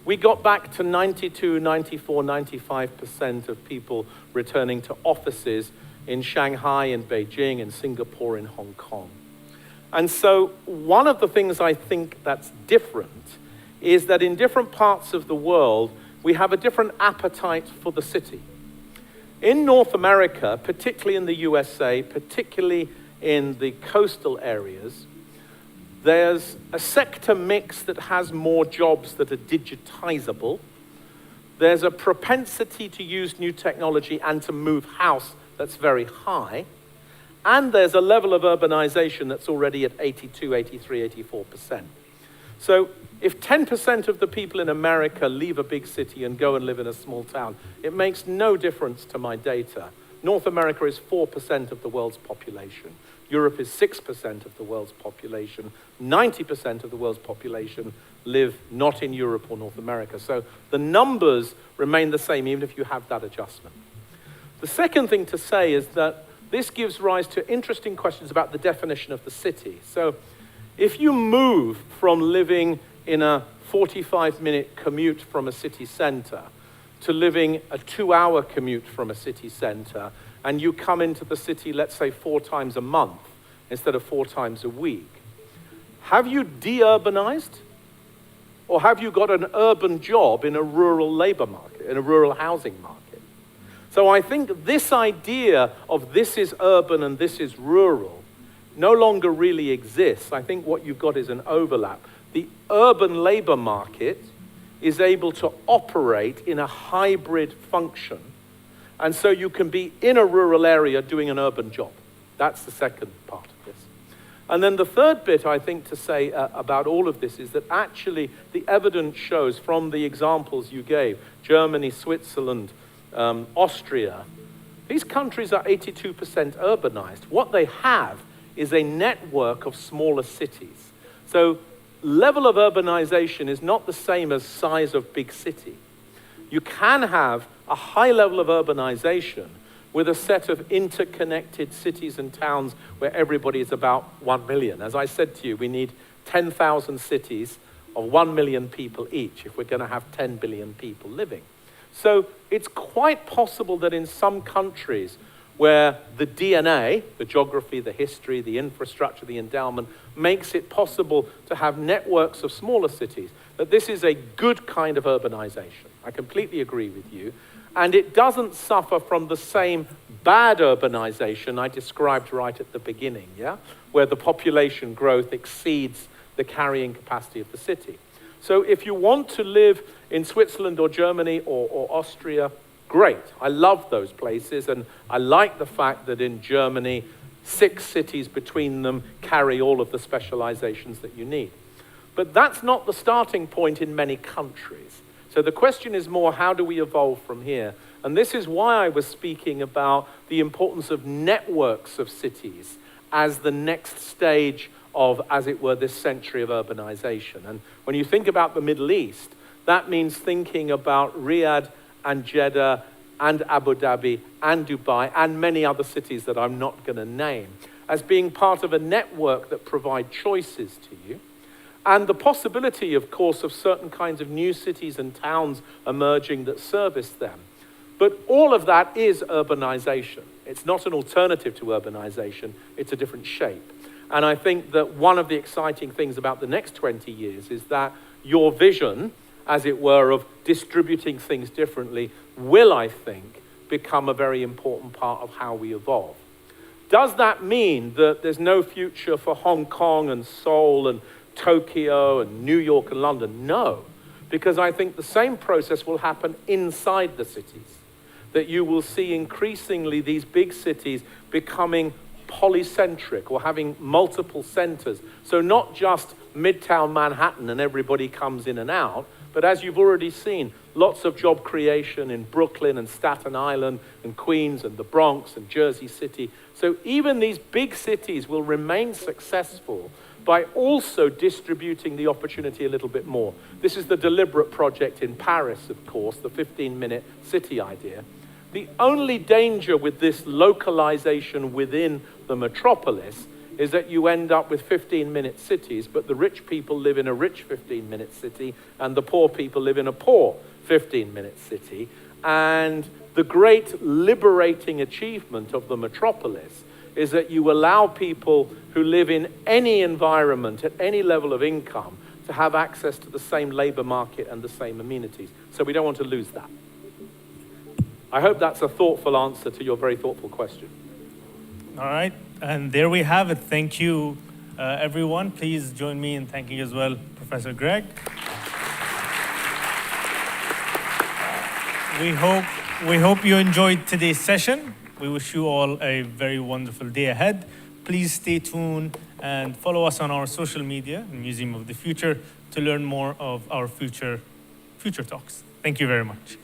we got back to 92, 94, 95% of people returning to offices in Shanghai and Beijing and Singapore and Hong Kong. And so one of the things I think that's different is that in different parts of the world, we have a different appetite for the city. In North America, particularly in the USA, particularly in the coastal areas, There's a sector mix that has more jobs that are digitizable. There's a propensity to use new technology and to move house that's very high. And there's a level of urbanization that's already at 82, 83, 84%. So if 10% of the people in America leave a big city and go and live in a small town, it makes no difference to my data. North America is 4% of the world's population. Europe is 6% of the world's population. 90% of the world's population live not in Europe or North America. So the numbers remain the same even if you have that adjustment. The second thing to say is that this gives rise to interesting questions about the definition of the city. So if you move from living in a 45-minute commute from a city center to living a 2-hour commute from a city center, and you come into the city, let's say 4 times a month instead of 4 times a week, have you de-urbanized? Or have you got an urban job in a rural labor market, in a rural housing market? So I think this idea of this is urban and this is rural no longer really exists. I think what you've got is an overlap. The urban labor market is able to operate in a hybrid function. And so you can be in a rural area doing an urban job. That's the second part of this. And then the third bit, I think, to say about all of this is that actually the evidence shows from the examples you gave, Germany, Switzerland, Austria, these countries are 82% urbanized. What they have is a network of smaller cities. So level of urbanization is not the same as size of big city. You can have a high level of urbanization with a set of interconnected cities and towns where everybody is about 1 million. As I said to you, we need 10,000 cities of 1 million people each if we're going to have 10 billion people living. So it's quite possible that in some countries where the DNA, the geography, the history, the infrastructure, the endowment, makes it possible to have networks of smaller cities, that this is a good kind of urbanization. I completely agree with you. And it doesn't suffer from the same bad urbanization I described right at the beginning, yeah? Where the population growth exceeds the carrying capacity of the city. So if you want to live in Switzerland or Germany or Austria, great. I love those places, and I like the fact that in Germany, 6 cities between them carry all of the specializations that you need. But that's not the starting point in many countries. So the question is more, how do we evolve from here? And this is why I was speaking about the importance of networks of cities as the next stage of, as it were, this century of urbanization. And when you think about the Middle East, that means thinking about Riyadh and Jeddah and Abu Dhabi and Dubai and many other cities that I'm not going to name as being part of a network that provide choices to you. And the possibility, of course, of certain kinds of new cities and towns emerging that service them. But all of that is urbanization. It's not an alternative to urbanization, it's a different shape. And I think that one of the exciting things about the next 20 years is that your vision, as it were, of distributing things differently will, I think, become a very important part of how we evolve. Does that mean that there's no future for Hong Kong and Seoul and Tokyo and New York and London? No, because I think the same process will happen inside the cities, that you will see increasingly these big cities becoming polycentric or having multiple centers. So not just Midtown Manhattan and everybody comes in and out, but as you've already seen, lots of job creation in Brooklyn and Staten Island and Queens and the Bronx and Jersey City. So even these big cities will remain successful by also distributing the opportunity a little bit more. This is the deliberate project in Paris, of course, the 15-minute city idea. The only danger with this localization within the metropolis is that you end up with 15-minute cities, but the rich people live in a rich 15-minute city, and the poor people live in a poor 15-minute city. And the great liberating achievement of the metropolis is that you allow people who live in any environment, at any level of income, to have access to the same labor market and the same amenities. So we don't want to lose that. I hope that's a thoughtful answer to your very thoughtful question. All right, and there we have it. Thank you, Everyone, please join me in thanking as well Professor Greg. We hope you enjoyed today's session. We wish you all a very wonderful day ahead. Please stay tuned and follow us on our social media, the Museum of the Future, to learn more of our future talks. Thank you very much.